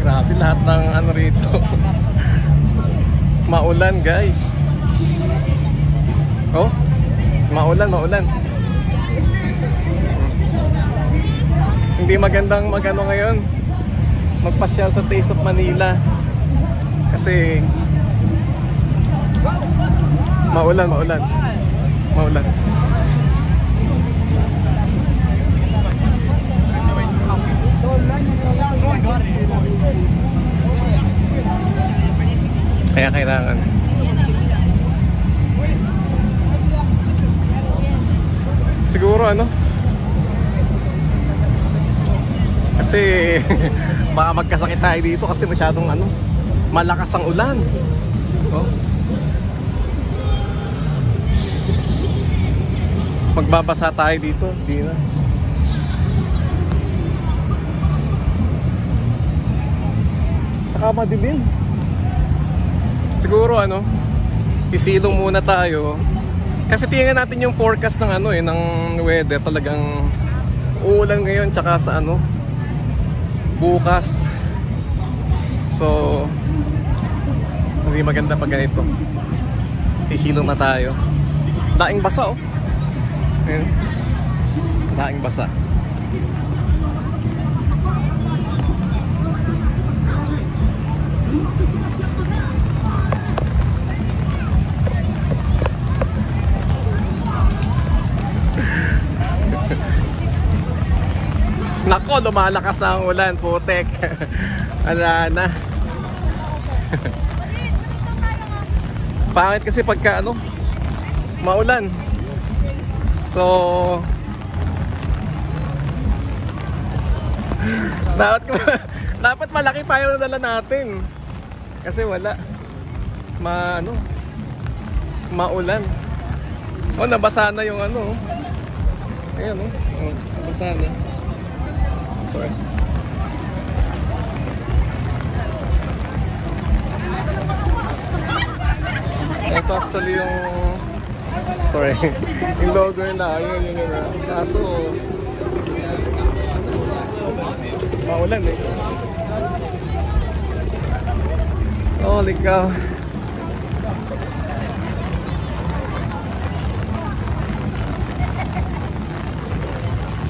Grabe lahat ng ano rito. Maulan guys. Oh, maulan. Hindi magandang magano ngayon magpasyal sa Taste of Manila kasi maulan. Kaya kailangan siguro ano kasi baka magkasakit tayo dito kasi masyadong ano malakas ang ulan. Oh. Magbabasa tayo dito, di na. Saka madilim. Siguro ano, isilong muna tayo. Kasi tingnan natin yung forecast ng ano ng weather, talagang uulan ngayon tsaka sa ano bukas. So hindi maganda pag ganito. Isilong na tayo. Daing basa oh. Ayan. Daing basa. Nako, lumalakas na ang ulan, putek. Ala na. Pangit kasi pagka ano maulan. So dapat malaki pa yung dala natin. Kasi wala maulan. Oh, nabasa na yung ano. Ayan oh. Oh, nabasa na. Sorry. Ito actually yung sorry. Yung logo na yun. Kaso maulan eh. Holy cow.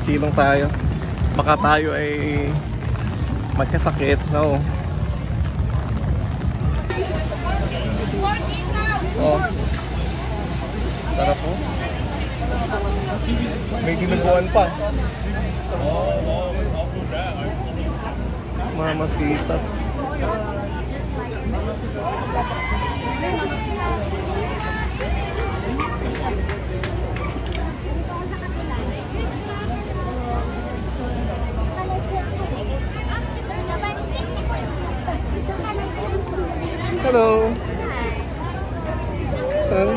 Silong tayo. Baka tayo ay magkasakit. No. Oh. Sarap po. May dinuguan pa. Mamasitas. Hello. Son.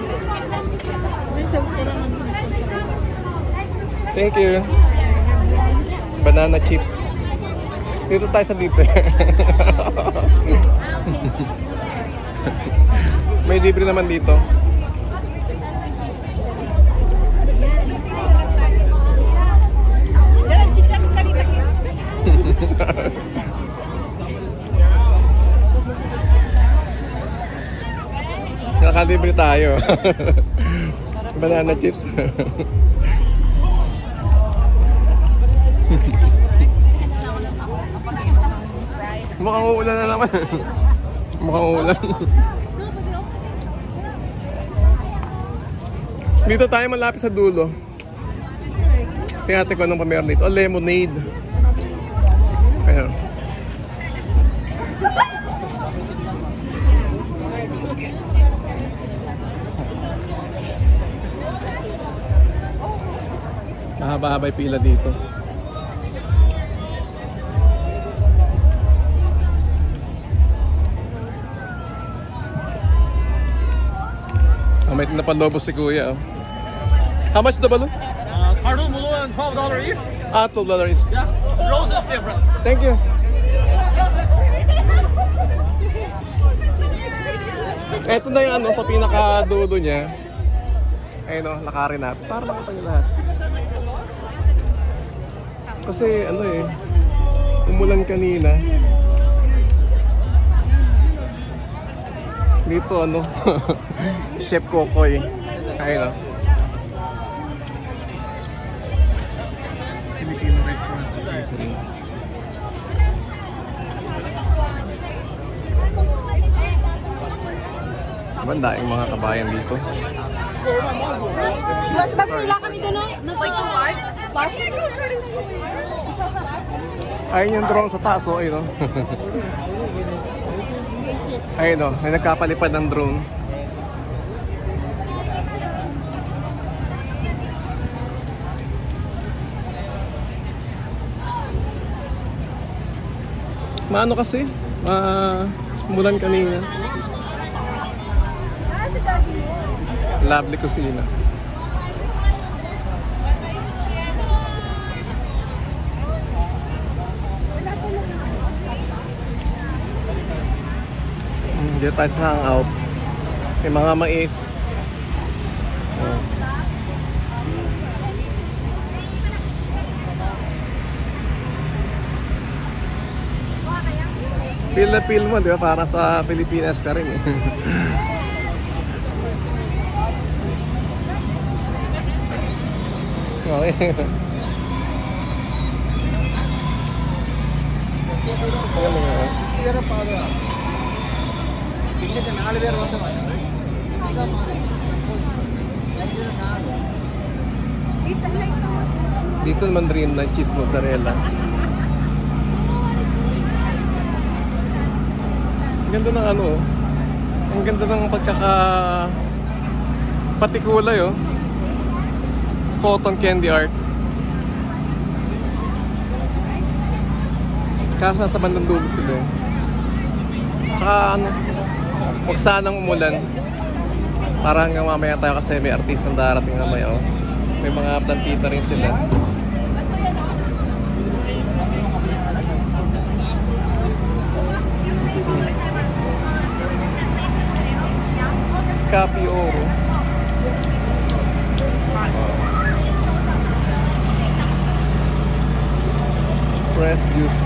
Thank you. Banana chips. Dito tayo sa libre. May libre naman dito. Nakalibre tayo. Banana chips. Mukhang uulan na naman. Mukhang uulan. Dito tayo malapit sa dulo. Tingnan ko anong pameron dito. Oh, lemonade. Ayan. Mahaba-haba yung pila dito. May napalobo si Kuya. Oh. How much the balloon? Cartoon balloon $12 each. Ah, $12 each. Yeah, rose is different. Thank you. Ito na yung ano sa pinakadulo niya. Ayun o, lakarin natin. Para makita nyo lahat. Kasi ano umulan kanina. Dito ano, Chef Kokoy. Ayun o. Filipino restaurant. Bandaing mga kabayan dito. Magpila kami doon, no? Ayun yung drone sa taas, oh, ayun, oh. Ayun, oh, may nagkapalipad ng drone. Maano kasi? Mulan kanina. Lovely kusina. Dito tayo sa hangout. May mga mais. Oh. Feel na feel mo, di ba? Para sa Pilipinas ka rin eh. Okay. Dito naman rin ng cheese mozzarella. Ang ganda ng ano, ang ganda ng patikulay oh. Cotton candy art. Kaso nasa bandang dulo sila eh. Tsaka ano, huwag sanang umulan. Para hanggang mamaya tayo kasi may artistang darating mamaya oh. May mga plantita rin sila. Cafe Oro. Fresh juice.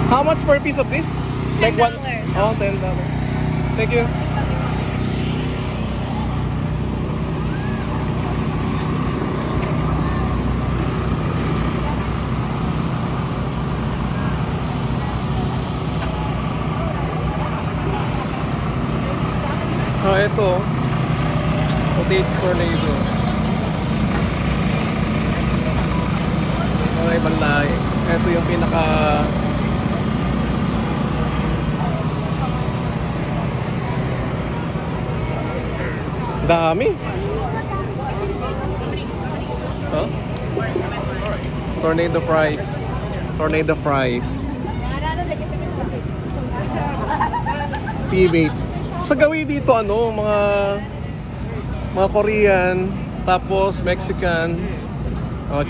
How much per piece of this? Like one? Oh, $10. Thank you. Oh, ito. Potato tornado. Mga ibang lahi. Ito yung pinaka dami. Huh? Tornado fries. Tornado fries. P-bait. Sa gawi dito ano, mga Korean, tapos Mexican,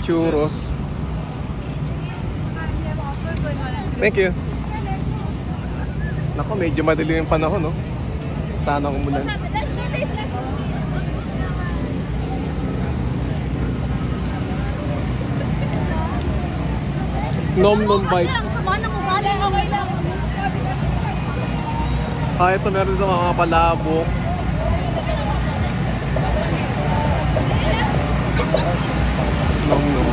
churros. Thank you. Nako, medyo madilim yung panahon, no? Sana umulan. Nom Nom Bites. Ito meron dito mga palabok. Nom Nom.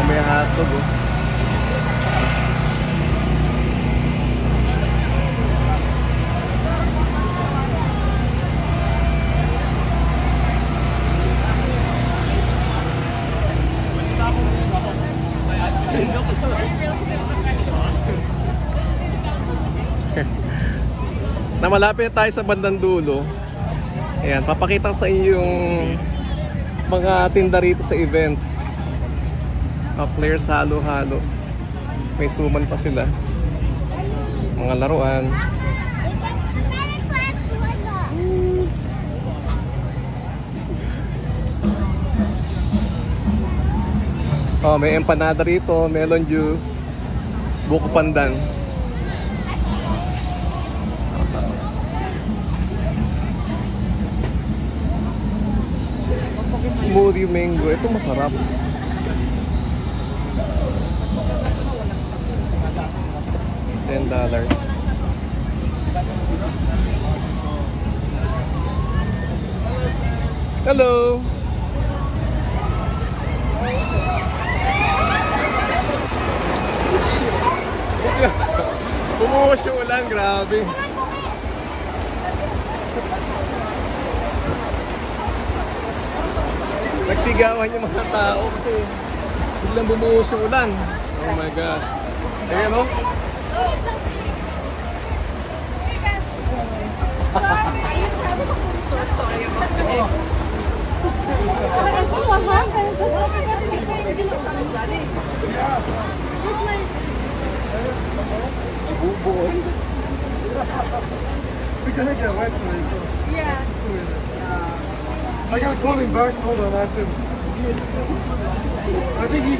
May hotdog oh. Na malapit tayo sa bandang dulo. Ayan, papakita ko sa inyo yung mga tinda rito sa event. Players halo-halo. May suman pa sila. Mga laruan. Oh, may empanada rito, melon juice, buko pandan. Smoothie mango, ito masarap. $10. Hello. Bumuhos yung ulan, grabe. Nagsigawan yung mga tao kasi biglang bumuhos yung ulan. Oh my gosh. Ayan o. We're gonna get wet today. Yeah. I got calling back. Hold on, I think he